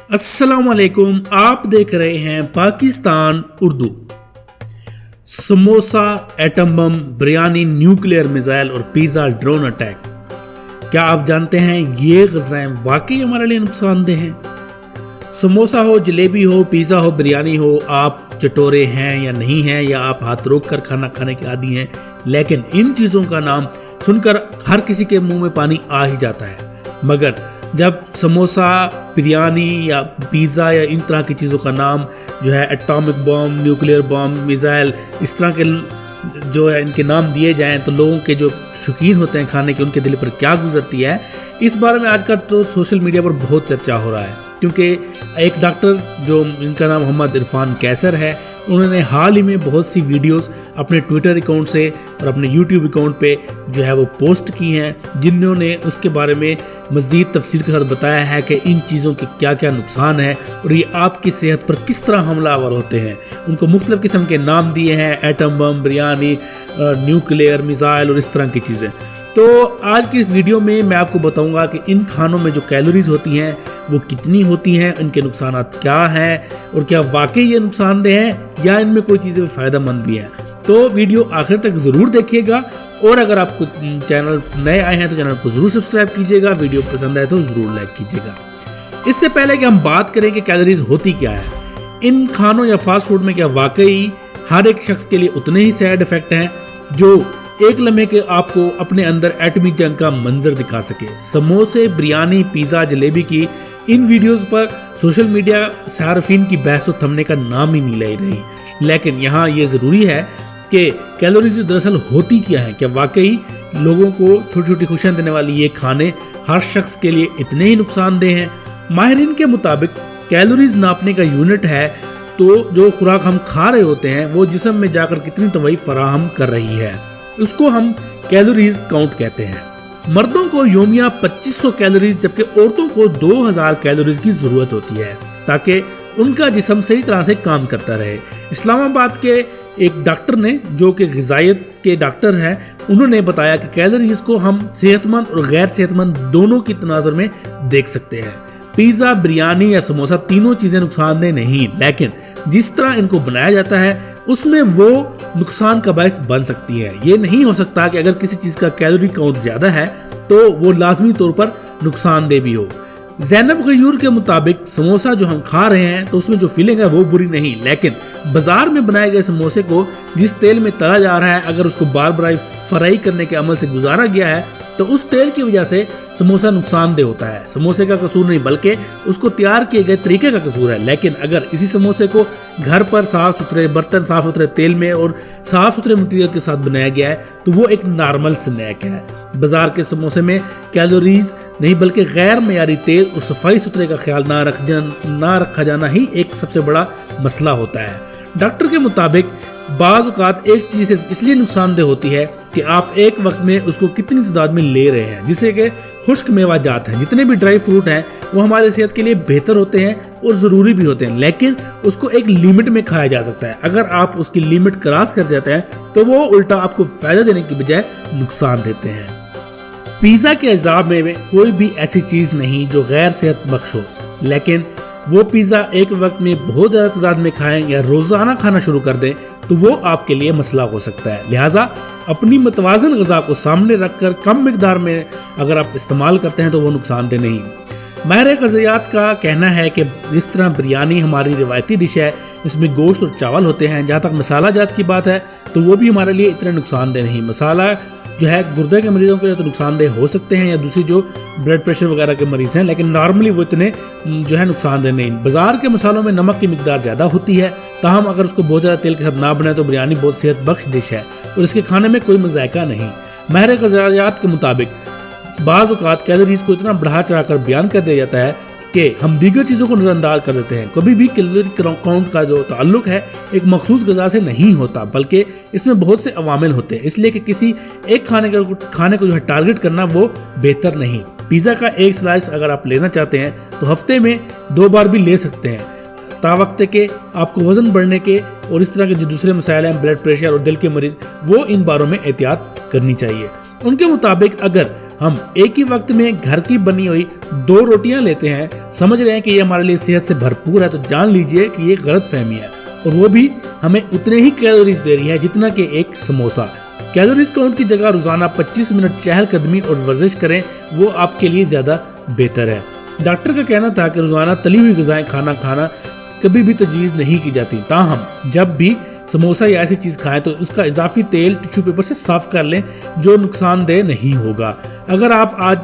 अस्सलाम वालेकुम। आप देख रहे हैं Pakistan Urdu. Samosa, atom bomb, biryani, nuclear missile और पिज़्ज़ा ड्रोन अटैक, क्या आप जानते हैं ये ग़िज़ाएं वाकई हमारे लिए नुकसानदेह हैं? समोसा हो, जलेबी हो, पिज़्ज़ा हो, बिरयानी हो, आप चटोरे हैं या नहीं हैं, या आप हाथ रोक कर खाना खाने के आदी हैं, लेकिन इन चीज़ों का नाम सुनकर हर किसी के मुंह में पानी आ ही जाता है। मगर जब समोसा, बिरयानी या पिज़्ज़ा या इन तरह की चीज़ों का नाम जो है atomic bomb, nuclear bomb, missile, इस तरह के जो है इनके नाम दिए जाएं तो लोगों के जो शौकीन होते हैं खाने के, उनके दिल पर क्या गुजरती है, इस बारे में आजकल तो सोशल मीडिया पर बहुत चर्चा हो रहा है। क्योंकि एक डॉक्टर जो जिनका नाम मोहम्मद इरफान कैसर है, उन्होंने हाल ही में बहुत सी वीडियोस अपने ट्विटर अकाउंट से और अपने यूट्यूब अकाउंट पे जो है वो पोस्ट की हैं, जिन्होंने उसके बारे में मज़ीद तफसील के साथ बताया है कि इन चीज़ों के क्या क्या नुकसान है और ये आपकी सेहत पर किस तरह हमलावर होते हैं। उनको मुख्तलिफ़ किस्म के नाम दिए हैं, atom bomb, biryani, nuclear missile और इस तरह की चीज़ें। तो आज की इस वीडियो में मैं आपको बताऊंगा कि इन खानों में जो कैलोरीज होती हैं वो कितनी होती हैं, इनके नुकसान क्या हैं और क्या वाकई ये नुकसानदेह हैं या इनमें कोई चीज़ें फ़ायदेमंद भी हैं। तो वीडियो आखिर तक ज़रूर देखिएगा और अगर आप चैनल नए आए हैं तो चैनल को ज़रूर सब्सक्राइब कीजिएगा, वीडियो पसंद आए तो ज़रूर लाइक कीजिएगा। इससे पहले कि हम बात करें कि कैलोरीज होती क्या है, इन खानों या फास्ट फूड में क्या वाकई हर एक शख्स के लिए उतने ही साइड इफ़ेक्ट हैं जो एक लम्हे के आपको अपने अंदर एटमी जंग का मंजर दिखा सके। समोसे, बिरयानी, पिज़्ज़ा, जलेबी की इन वीडियोस पर सोशल मीडिया सार्फिन की बहस थमने का नाम ही नहीं ले रही। लेकिन यहाँ ये ज़रूरी है कि कैलोरीज दरअसल होती क्या है, क्या वाकई लोगों को छोटी छोटी खुशियाँ देने वाली ये खाने हर शख्स के लिए इतने ही नुकसानदेह हैं? माहिरीन के मुताबिक कैलोरीज नापने का यूनिट है तो जो खुराक हम खा रहे होते हैं वो जिस्म में जाकर कितनी तवई फराहम कर रही है, उसको हम कैलोरीज काउंट कहते हैं। मर्दों को योमिया 2500 कैलोरीज जबकि औरतों को 2000 कैलोरीज की ज़रूरत होती है ताकि उनका जिस्म सही तरह से काम करता रहे। इस्लामाबाद के एक डॉक्टर ने, जो कि ग़िज़ायत के डॉक्टर हैं, उन्होंने बताया कि कैलोरीज को हम सेहतमंद और गैर सेहतमंद दोनों की तनाजुर में देख सकते हैं। पिज़्ज़ा, बिरयानी या समोसा तीनों चीज़ें नुकसानदेह नहीं, लेकिन जिस तरह इनको बनाया जाता है उसमें वो नुकसान का बायस बन सकती है। ये नहीं हो सकता कि अगर किसी चीज़ का कैलोरी काउंट ज़्यादा है तो वो लाजमी तौर पर नुकसानदेह भी हो। ज़ैनब गयूर के मुताबिक समोसा जो हम खा रहे हैं तो उसमें जो फीलिंग है वो बुरी नहीं, लेकिन बाजार में बनाए गए समोसे को जिस तेल में तला जा रहा है, अगर उसको बार बार फ्राई करने के अमल से गुजारा गया है तो उस तेल की वजह से समोसा नुकसानदेह होता है। समोसे का कसूर नहीं बल्कि उसको तैयार किए गए तरीके का कसूर है। लेकिन अगर इसी समोसे को घर पर साफ सुथरे बर्तन, साफ सुथरे तेल में और साफ सुथरे मटेरियल के साथ बनाया गया है तो वो एक नॉर्मल स्नैक है। बाजार के समोसे में कैलोरीज नहीं बल्कि गैर मयारी तेल और सफाई सुथरे का ख्याल ना रखा जाना ही एक सबसे बड़ा मसला होता है। डॉक्टर के मुताबिक बाज़ औक़ात एक चीज़ सिर्फ इसलिए नुकसानदेह होती है कि आप एक वक्त में उसको कितनी तादाद में ले रहे हैं, जिससे कि खुश्क मेवा जात हैं, जितने भी ड्राई फ्रूट हैं वो हमारे सेहत के लिए बेहतर होते हैं और ज़रूरी भी होते हैं, लेकिन उसको एक लिमिट में खाया जा सकता है। अगर आप उसकी लिमिट क्रॉस कर जाते हैं तो वो उल्टा आपको फ़ायदा देने की बजाय नुकसान देते हैं। पिज़्ज़ा के अज़ा में कोई भी ऐसी चीज़ नहीं जो गैर सेहत बख्श हो, लेकिन वो पिज़्ज़ा एक वक्त में बहुत ज़्यादा तादाद में खाएं या रोज़ाना खाना शुरू कर दें तो वो आपके लिए मसला हो सकता है। लिहाजा अपनी मतवाज़न ग़िज़ा को सामने रखकर कम मिक़दार में अगर आप इस्तेमाल करते हैं तो वो नुकसानदेह नहीं। माहिर ग़िज़ायात का कहना है कि जिस तरह बिरयानी हमारी रिवायती डिश है, इसमें गोश्त और चावल होते हैं, जहाँ तक मसाला जात की बात है तो वो भी हमारे लिए इतने नुकसानदेह नहीं। मसाला जो है गुर्दे के मरीजों के लिए तो नुकसानदेह हो सकते हैं या दूसरी जो ब्लड प्रेशर वगैरह के मरीज़ हैं, लेकिन नॉर्मली वो इतने जो है नुकसानदेह नहीं। बाज़ार के मसालों में नमक की मिकदार ज़्यादा होती है, ताहम अगर उसको बहुत ज़्यादा तेल के साथ ना बनाए तो बिरयानी बहुत सेहत बख्श डिश है और इसके खाने में कोई मज़ायका नहीं। माहिर ग़िज़ायात के मुताबिक बाज़ औक़ात कैलोरीज को इतना बढ़ा चढ़ा कर बयान कर दिया जाता है कि हम दीगर चीज़ों को नज़रअंदाज कर देते हैं। कभी भी कैलोरी काउंट का जो ताल्लुक है एक मखसूस ग़िज़ा से नहीं होता, बल्कि इसमें बहुत से अवामिल होते हैं, इसलिए कि किसी एक खाने को जो है टारगेट करना वो बेहतर नहीं। पिज़्ज़ा का एक स्लाइस अगर आप लेना चाहते हैं तो हफ्ते में 2 बार भी ले सकते हैं, तावक्ते के आपको वज़न बढ़ने के और इस तरह के जो दूसरे मसाइल हैं, ब्लड प्रेशर और दिल के मरीज़, वो इन बारों में एहतियात करनी चाहिए। ان کے مطابق اگر ہم ایک ہی وقت میں گھر کی بنی ہوئی 2 روٹیاں لیتے ہیں، سمجھ رہے ہیں کہ یہ ہمارے لیے صحت سے بھرپور ہے، تو جان لیجئے کہ یہ غلط فہمی ہے، اور وہ بھی ہمیں اتنے ہی کیلوریز دے رہی ہے جتنا کہ ایک سموسہ۔ کیلوریز کاؤنٹ کی جگہ روزانہ 25 منٹ چہل قدمی اور ورزش کریں، وہ آپ کے لیے زیادہ بہتر ہے۔ ڈاکٹر کا کہنا تھا کہ روزانہ تلی ہوئی غذائیں کھانا کبھی بھی تجویز نہیں کی جاتی، تاہم جب بھی سموسہ یا ایسی چیز کھائیں تو اس کا اضافی تیل ٹیشو پیپر سے صاف کر لیں، جو نقصان دہ نہیں ہوگا۔ اگر آپ آج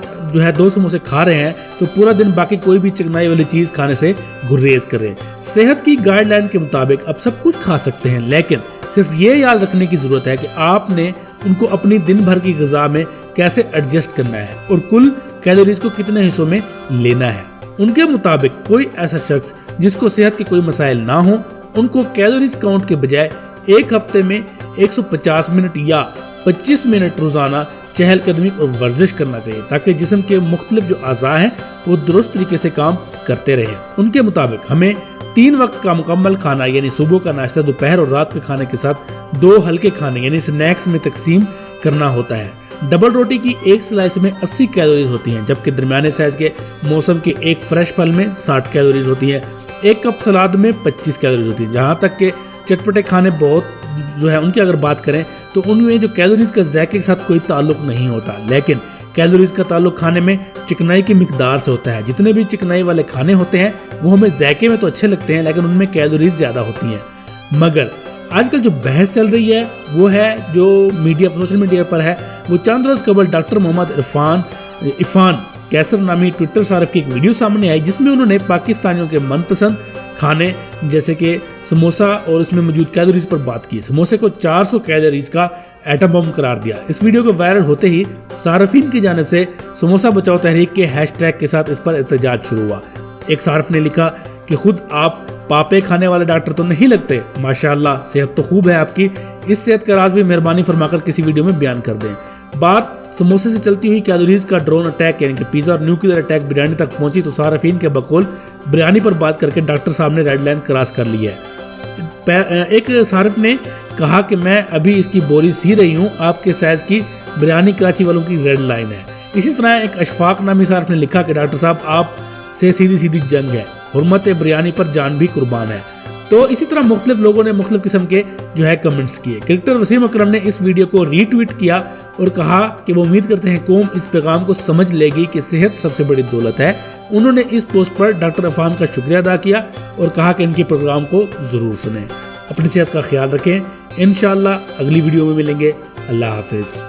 2 سموسے کھا رہے ہیں تو پورا دن باقی کوئی بھی چکنائی والی چیز کھانے سے گریز کریں۔ صحت کی گائیڈ لائن کے مطابق آپ سب کچھ کھا سکتے ہیں، لیکن صرف یہ یاد رکھنے کی ضرورت ہے کہ آپ نے ان کو اپنی دن بھر کی غذا میں کیسے ایڈجسٹ کرنا ہے اور کل کیلوریز کو کتنے حصوں میں لینا ہے۔ ان کے مطابق کوئی ایسا شخص جس کو صحت کے کوئی مسائل نہ ہوں، ان کو کیلوریز کاؤنٹ کے بجائے ایک ہفتے میں 150 منٹ یا 25 منٹ روزانہ چہل قدمی اور ورزش کرنا چاہیے، تاکہ جسم کے مختلف جو اعضاء ہیں وہ درست طریقے سے کام کرتے رہیں۔ ان کے مطابق ہمیں 3 وقت کا مکمل کھانا یعنی صبح کا ناشتہ، دوپہر اور رات کے کھانے کے ساتھ 2 ہلکے کھانے یعنی سنیکس میں تقسیم کرنا ہوتا ہے۔ ڈبل روٹی کی ایک سلائس میں 80 کیلوریز ہوتی ہیں، جبکہ درمیانے سائز کے موسم کے ایک فریش پھل میں 60 کیلوریز ہوتی ہیں۔ ایک کپ سلاد میں 25 کیلوریز ہوتی ہیں۔ جہاں تک کہ چٹپٹے کھانے ان کی اگر بات کریں تو ان میں جو کیلوریز کا ذائقے کے ساتھ کوئی تعلق نہیں ہوتا، لیکن کیلوریز کا تعلق کھانے میں چکنائی کی مقدار سے ہوتا ہے۔ جتنے بھی چکنائی والے کھانے ہوتے ہیں وہ ہمیں ذائقے میں تو اچھے لگتے ہیں، لیکن ان میں کیلوریز زیادہ ہوتی ہیں۔ مگر آج کل جو بحث چل رہی ہے وہ ہے جو سوشل میڈیا پر ہے، وہ چند روز قبل ڈاکٹر محمد عرفان کیسر نامی ٹویٹر صارف کی ایک ویڈیو سامنے آئی، جس میں انہوں نے پاکستانیوں کے من پسند کھانے جیسے کہ سموسہ اور اس میں موجود کیلوریز پر بات کی۔ سموسے کو 400 کیلوریز کا ایٹم بم قرار دیا۔ اس ویڈیو کو وائرل ہوتے ہی صارفین کی جانب سے سموسہ بچاؤ تحریک کے ہیش ٹیگ کے ساتھ اس پر احتجاج شروع ہوا۔ ایک صارف نے لکھا کہ خود آپ پاپے کھانے والے ڈاکٹر تو نہیں لگتے، ماشاءاللہ صحت تو خوب ہے آپ کی، اس صحت کا راز بھی مہربانی فرما کر کسی ویڈیو میں بیان کر دیں۔ بات سموسے سے چلتی ہوئی کیلوریز کا ڈرون اٹیک یعنی کہ پیزا اور نیوکلیئر اٹیک بریانی تک پہنچی تو صارفین کے بقول بریانی پر بات کر کے ڈاکٹر صاحب نے ریڈ لائن کراس کر لی ہے۔ ایک صارف نے کہا کہ میں ابھی اس کی بولی سی رہی ہوں، آپ کے سائز کی بریانی کراچی والوں کی ریڈ لائن ہے۔ اسی طرح ایک اشفاق نامی صارف نے لکھا کہ ڈاکٹر صاحب آپ سے سیدھی جنگ ہے، حرمت بریانی پر جان بھی قربان ہے۔ تو اسی طرح مختلف لوگوں نے مختلف قسم کے کمنٹس کیے۔ کرکٹر وسیم اکرم نے اس ویڈیو کو ری ٹویٹ کیا اور کہا کہ وہ امید کرتے ہیں قوم اس پیغام کو سمجھ لے گی کہ صحت سب سے بڑی دولت ہے۔ انہوں نے اس پوسٹ پر ڈاکٹر عرفان کا شکریہ ادا کیا اور کہا کہ ان کے پروگرام کو ضرور سنیں۔ اپنی صحت کا خیال رکھیں، انشاءاللہ اگلی ویڈیو میں ملیں گے۔ اللہ حافظ۔